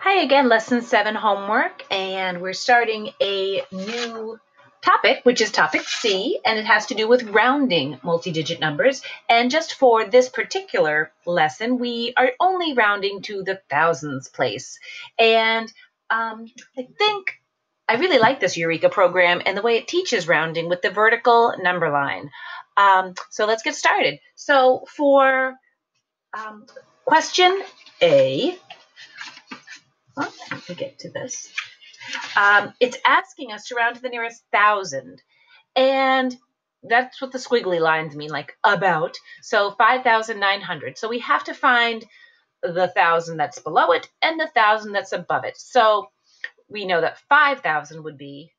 Hi again, lesson 7 homework, and we're starting a new topic, which is topic C, and it has to do with rounding multi-digit numbers. And just for this particular lesson, we are only rounding to the thousands place. And I think I really like this Eureka program and the way it teaches rounding with the vertical number line. So let's get started. So for question A, let me get to this. It's asking us to round to the nearest thousand. And that's what the squiggly lines mean, like about. So 5,900. So we have to find the thousand that's below it and the thousand that's above it. So we know that 5,000 would be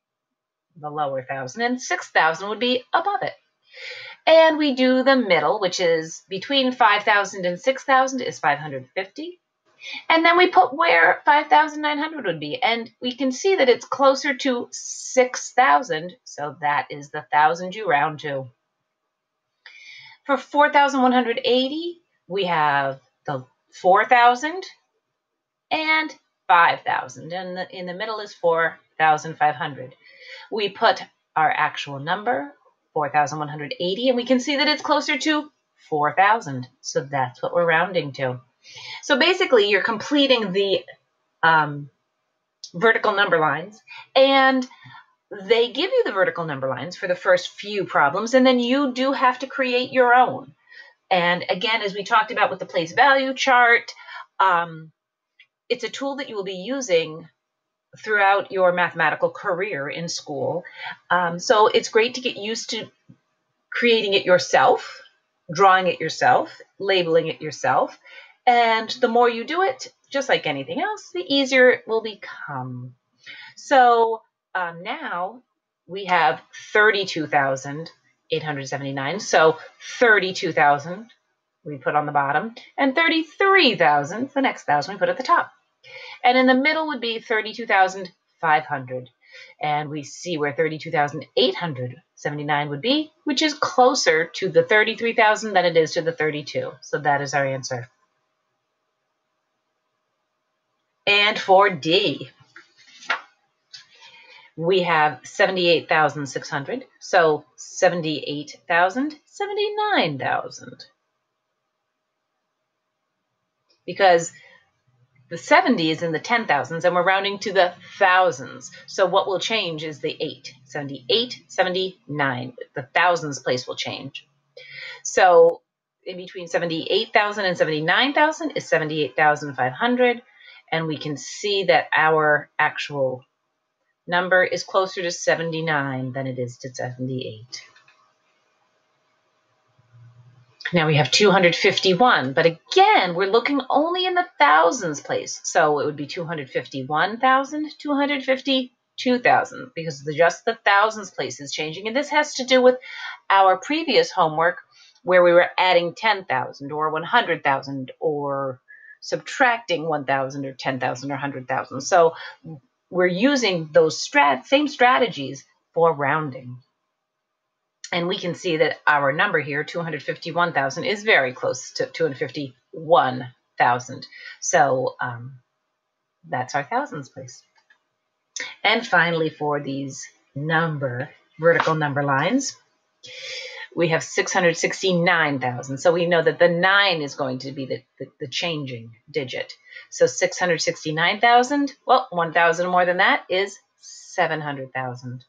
the lower thousand and 6,000 would be above it. And we do the middle, which is between 5,000 and 6,000 is 550. And then we put where 5,900 would be. And we can see that it's closer to 6,000. So that is the thousand you round to. For 4,180, we have the 4,000 and 5,000. And in the middle is 4,500. We put our actual number, 4,180, and we can see that it's closer to 4,000. So that's what we're rounding to. So basically, you're completing the vertical number lines, and they give you the vertical number lines for the first few problems, and then you do have to create your own. And again, as we talked about with the place value chart, it's a tool that you will be using throughout your mathematical career in school. So it's great to get used to creating it yourself, drawing it yourself, labeling it yourself. And the more you do it, just like anything else, the easier it will become. So now we have 32,879. So 32,000 we put on the bottom, and 33,000, the next thousand we put at the top. And in the middle would be 32,500. And we see where 32,879 would be, which is closer to the 33,000 than it is to the 32. So that is our answer. And for D, we have 78,600. So 78,000, 79,000. Because the 70 is in the 10,000s, and we're rounding to the thousands. So what will change is the 8. 78, 79. The thousands place will change. So in between 78,000 and 79,000 is 78,500. And we can see that our actual number is closer to 79 than it is to 78. Now we have 251, but again, we're looking only in the thousands place. So it would be 251,000, 252,000, because just the thousands place is changing. And this has to do with our previous homework where we were adding 10,000 or 100,000 or subtracting 1,000 or 10,000 or 100,000. So we're using those same strategies for rounding. And we can see that our number here, 251,000, is very close to 251,000. So that's our thousands place. And finally, for these vertical number lines, we have 669,000. So we know that the 9 is going to be the changing digit. So 669,000, well, 1,000 more than that is 700,000.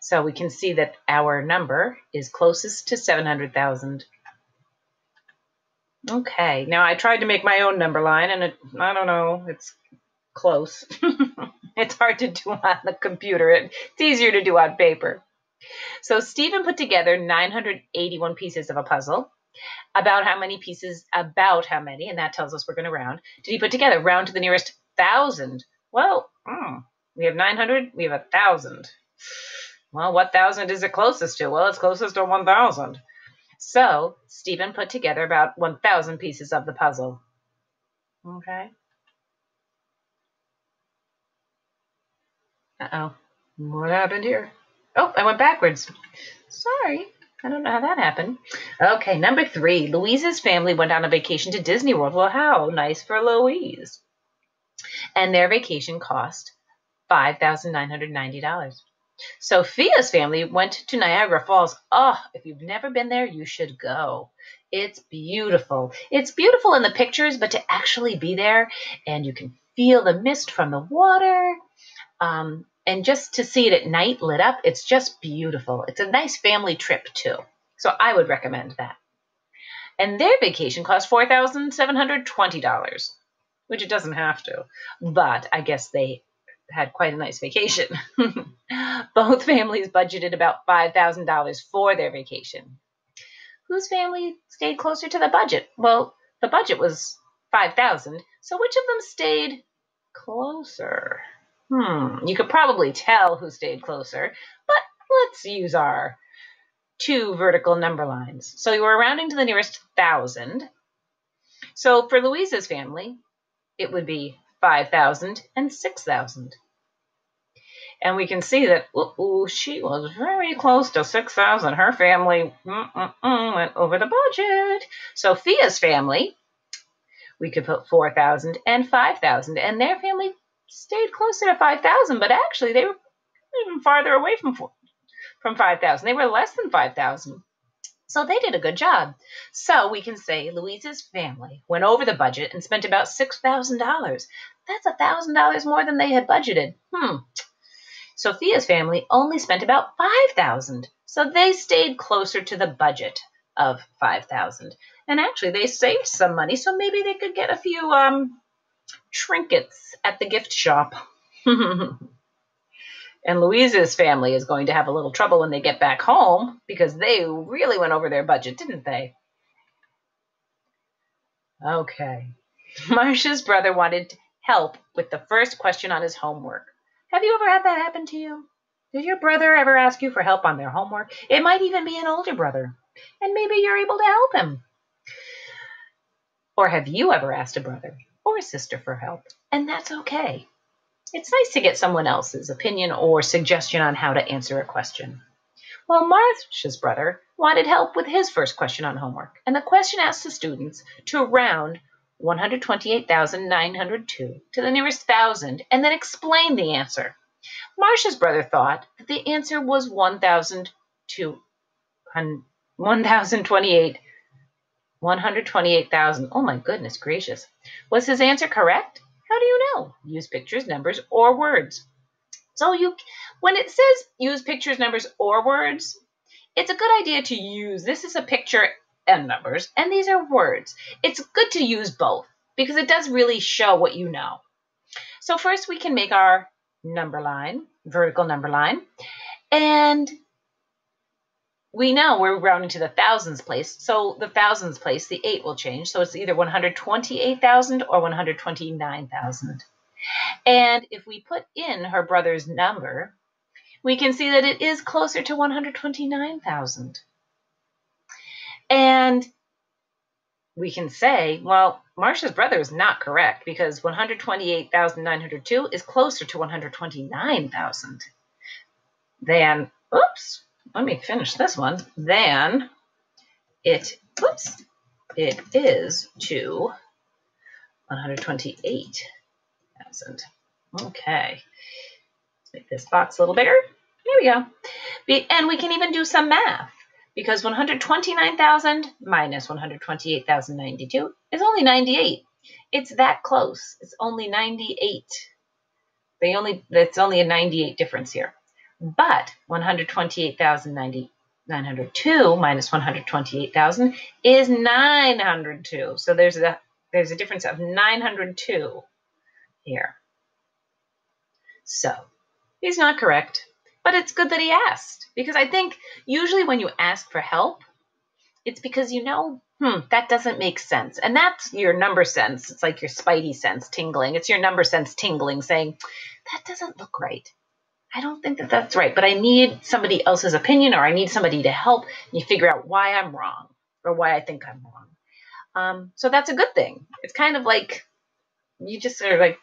So we can see that our number is closest to 700,000. Okay, now I tried to make my own number line, and I don't know, it's close. It's hard to do on the computer. It's easier to do on paper. So Stephen put together 981 pieces of a puzzle. About how many, and that tells us we're going to round, did he put together? Round to the nearest thousand. Well, we have 900, we have 1,000. Well, what thousand is it closest to? Well, it's closest to 1,000. So Stephen put together about 1,000 pieces of the puzzle. Okay. Uh-oh. What happened here? Oh, I went backwards. Sorry. I don't know how that happened. Okay, number 3. Louise's family went on a vacation to Disney World. Well, how nice for Louise. and their vacation cost $5,990. Sophia's family went to Niagara Falls. Oh, if you've never been there, you should go. It's beautiful. It's beautiful in the pictures, but to actually be there and you can feel the mist from the water, and just to see it at night lit up, it's just beautiful. It's a nice family trip too. So I would recommend that. And their vacation cost $4,720, which it doesn't have to, but I guess they had quite a nice vacation. Both families budgeted about $5,000 for their vacation. Whose family stayed closer to the budget? Well, the budget was $5,000, so which of them stayed closer? You could probably tell who stayed closer, but let's use our two vertical number lines. So we were rounding to the nearest 1,000. So for Louisa's family, it would be 5,000 and 6,000. And we can see that she was very close to 6,000. Her family went over the budget. Sophia's family, we could put 4,000 and 5,000, and their family stayed closer to 5,000, but actually they were even farther away from 5,000. They were less than 5,000. So they did a good job. So we can say Louisa's family went over the budget and spent about $6,000. That's $1,000 more than they had budgeted. Sophia's family only spent about 5,000. So they stayed closer to the budget of 5,000. And actually they saved some money, so maybe they could get a few trinkets at the gift shop. And Louisa's family is going to have a little trouble when they get back home because they really went over their budget, didn't they? Okay. Marcia's brother wanted help with the first question on his homework. Have you ever had that happen to you? Did your brother ever ask you for help on their homework? It might even be an older brother, and maybe you're able to help him. Or have you ever asked a brother or a sister for help? And that's okay. It's nice to get someone else's opinion or suggestion on how to answer a question. Well, Marcia's brother wanted help with his first question on homework, and the question asked the students to round 128,902 to the nearest 1,000 and then explain the answer. Marcia's brother thought that the answer was 128,000. Oh my goodness gracious. Was his answer correct? How do you know? Use pictures, numbers, or words. So when it says use pictures, numbers, or words, it's a good idea to use, this is a picture and numbers, and these are words. It's good to use both because it does really show what you know. So first we can make our number line, vertical number line, and we know we're rounding to the thousands place. So the thousands place, the 8 will change. So it's either 128,000 or 129,000. And if we put in her brother's number, we can see that it is closer to 129,000. And we can say, well, Marcia's brother is not correct because 128,902 is closer to 129,000 than, let me finish this one, then it is to 128,000. Okay, let's make this box a little bigger. There we go. And we can even do some math because 129,000 minus 128,092 is only 98. It's that close. It's only 98. It's only a 98 difference here. But 128,902 minus 128,000 is 902. So there's a difference of 902 here. So he's not correct, but it's good that he asked because I think usually when you ask for help, it's because you know, that doesn't make sense. And that's your number sense. It's like your spidey sense tingling. It's your number sense tingling saying, that doesn't look right. I don't think that that's right, but I need somebody else's opinion or I need somebody to help me figure out why I'm wrong or why I think I'm wrong. So that's a good thing. It's kind of like you just sort of like,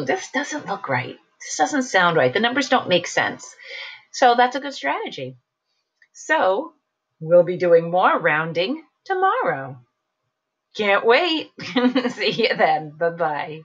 this doesn't look right. This doesn't sound right. The numbers don't make sense. So that's a good strategy. So we'll be doing more rounding tomorrow. Can't wait. See you then. Bye-bye.